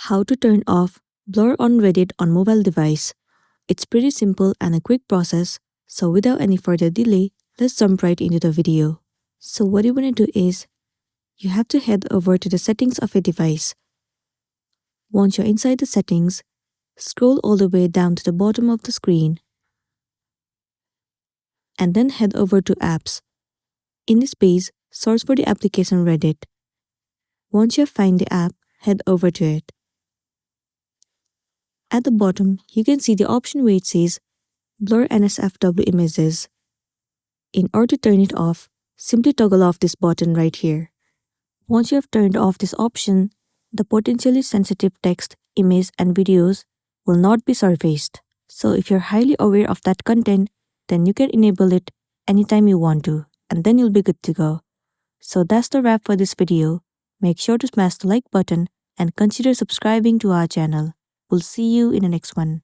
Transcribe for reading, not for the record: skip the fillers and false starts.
How to turn off blur on Reddit on mobile device. It's pretty simple and a quick process, so without any further delay, let's jump right into the video. So what you want to do is, you have to head over to the settings of your device. Once you're inside the settings, scroll all the way down to the bottom of the screen and then head over to apps. In this page, search for the application Reddit. Once you find the app, head over to it. At the bottom, you can see the option where it says Blur NSFW images. In order to turn it off, simply toggle off this button right here. Once you have turned off this option, the potentially sensitive text, image, and videos will not be surfaced. So if you're highly aware of that content, then you can enable it anytime you want to, and then you'll be good to go. So that's the wrap for this video. Make sure to smash the like button and consider subscribing to our channel. We'll see you in the next one.